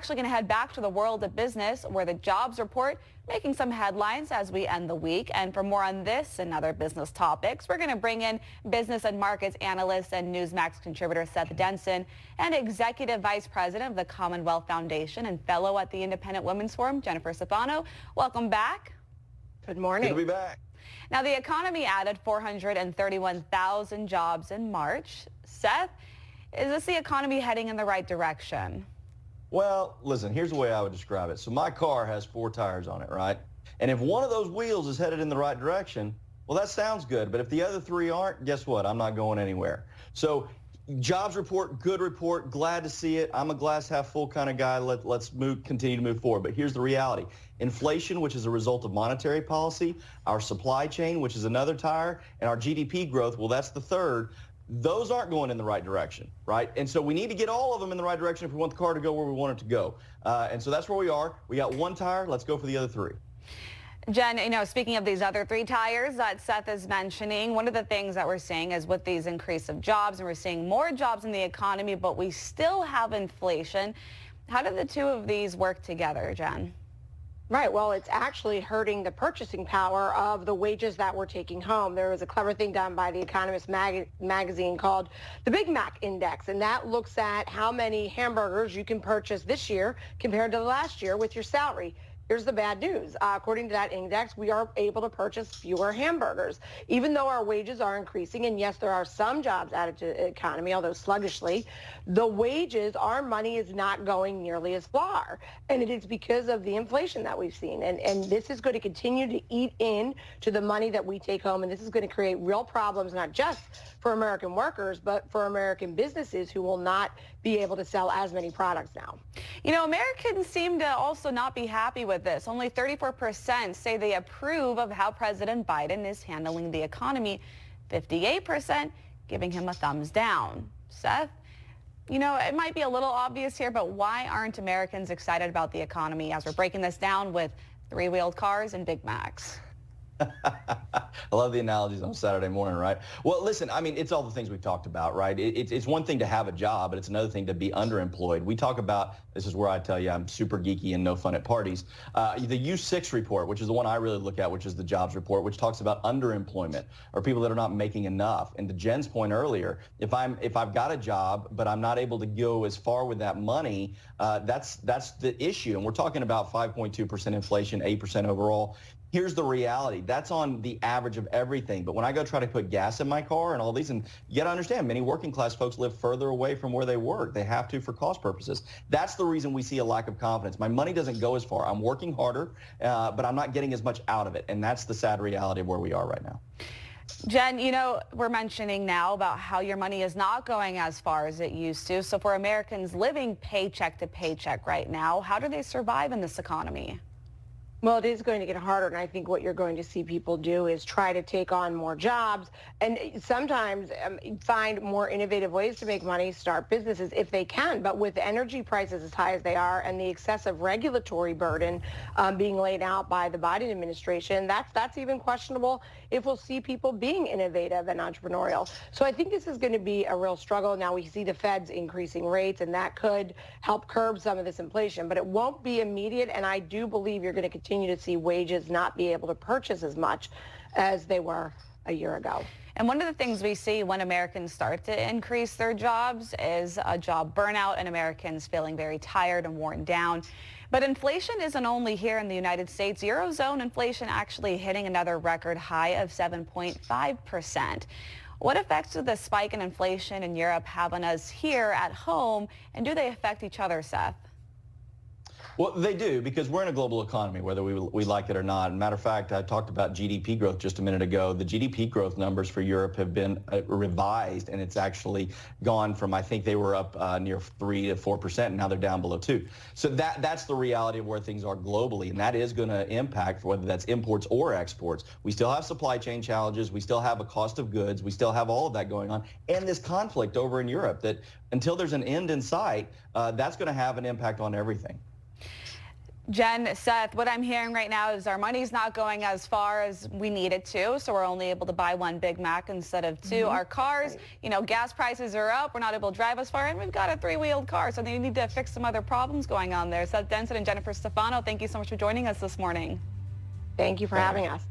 actually going to head back to the world of business where the jobs report making some headlines as we end the week. And for more on this and other business topics, we're going to bring in business and markets analyst and Newsmax contributor Seth Denson and Executive Vice President of the Commonwealth Foundation and fellow at the Independent Women's Forum, Jennifer Stefano. Welcome back. Good morning. Good to be back. Now, the economy added 431,000 jobs in March. Seth, is this the economy heading in the right direction? Well, listen, here's the way I would describe it. So my car has 4 tires on it, right? And if one of those wheels is headed in the right direction, well, that sounds good. But if the other 3 aren't, guess what? I'm not going anywhere. So jobs report, good report, glad to see it. I'm a glass half full kind of guy. Let's continue to move forward. But here's the reality. Inflation, which is a result of monetary policy, our supply chain, which is another tire, and our GDP growth, well, that's the third. Those aren't going in the right direction, right? And so we need to get all of them in the right direction if we want the car to go where we want it to go. And so that's where we are. We got 1 tire. Let's go for the other 3. Jen, speaking of these other 3 tires that Seth is mentioning, one of the things that we're seeing is with these increase of jobs, and we're seeing more jobs in the economy, but we still have inflation. How do the 2 of these work together, Jen? Right. Well, it's actually hurting the purchasing power of the wages that we're taking home. There was a clever thing done by the Economist magazine called the Big Mac Index, and that looks at how many hamburgers you can purchase this year compared to last year with your salary. Here's the bad news. According to that index, we are able to purchase fewer hamburgers, even though our wages are increasing. And yes, there are some jobs added to the economy, although sluggishly. The wages, our money is not going nearly as far. And it is because of the inflation that we've seen. And this is going to continue to eat in to the money that we take home. And this is going to create real problems, not just for American workers, but for American businesses who will not be able to sell as many products now. Americans seem to also not be happy with this. Only 34% say they approve of how President Biden is handling the economy, 58% giving him a thumbs down. Seth, it might be a little obvious here, but why aren't Americans excited about the economy as we're breaking this down with 3-wheeled cars and Big Macs? I love the analogies on Saturday morning, right? Well, listen, it's all the things we've talked about, right? It's one thing to have a job, but it's another thing to be underemployed. We talk about, this is where I tell you I'm super geeky and no fun at parties, the U6 report, which is the one I really look at, which is the jobs report, which talks about underemployment or people that are not making enough. And to Jen's point earlier, if I've got a job, but I'm not able to go as far with that money, that's the issue. And we're talking about 5.2% inflation, 8% overall. Here's the reality. That's on the average of everything. But when I go try to put gas in my car and all these, and you got to understand, many working class folks live further away from where they work. They have to for cost purposes. That's the reason we see a lack of confidence. My money doesn't go as far. I'm working harder, but I'm not getting as much out of it. And that's the sad reality of where we are right now. Jen, we're mentioning now about how your money is not going as far as it used to. So for Americans living paycheck to paycheck right now, how do they survive in this economy? Well, it is going to get harder, and I think what you're going to see people do is try to take on more jobs and sometimes find more innovative ways to make money, start businesses if they can. But with energy prices as high as they are and the excessive regulatory burden being laid out by the Biden administration, that's even questionable if we'll see people being innovative and entrepreneurial. So I think this is going to be a real struggle. Now we see the Feds increasing rates, and that could help curb some of this inflation, but it won't be immediate, and I do believe you're going to continue to see wages not be able to purchase as much as they were a year ago. And one of the things we see when Americans start to increase their jobs is a job burnout and Americans feeling very tired and worn down. But inflation isn't only here in the United States. Eurozone inflation actually hitting another record high of 7.5%. What effects do the spike in inflation in Europe have on us here at home, and do they affect each other, Seth? Well, they do, because we're in a global economy, whether we like it or not. Matter of fact, I talked about GDP growth just a minute ago. The GDP growth numbers for Europe have been revised, and it's actually gone from, I think they were up near 3 to 4%, and now they're down below 2. So that's the reality of where things are globally, and that is going to impact whether that's imports or exports. We still have supply chain challenges. We still have a cost of goods. We still have all of that going on, and this conflict over in Europe that until there's an end in sight, that's going to have an impact on everything. Jen, Seth, what I'm hearing right now is our money's not going as far as we need it to, so we're only able to buy one Big Mac instead of two. Our cars, you know, gas prices are up. We're not able to drive as far, and we've got a three-wheeled car, so they need to fix some other problems going on there. Seth Denson and Jennifer Stefano, thank you so much for joining us this morning. Thank you for having us.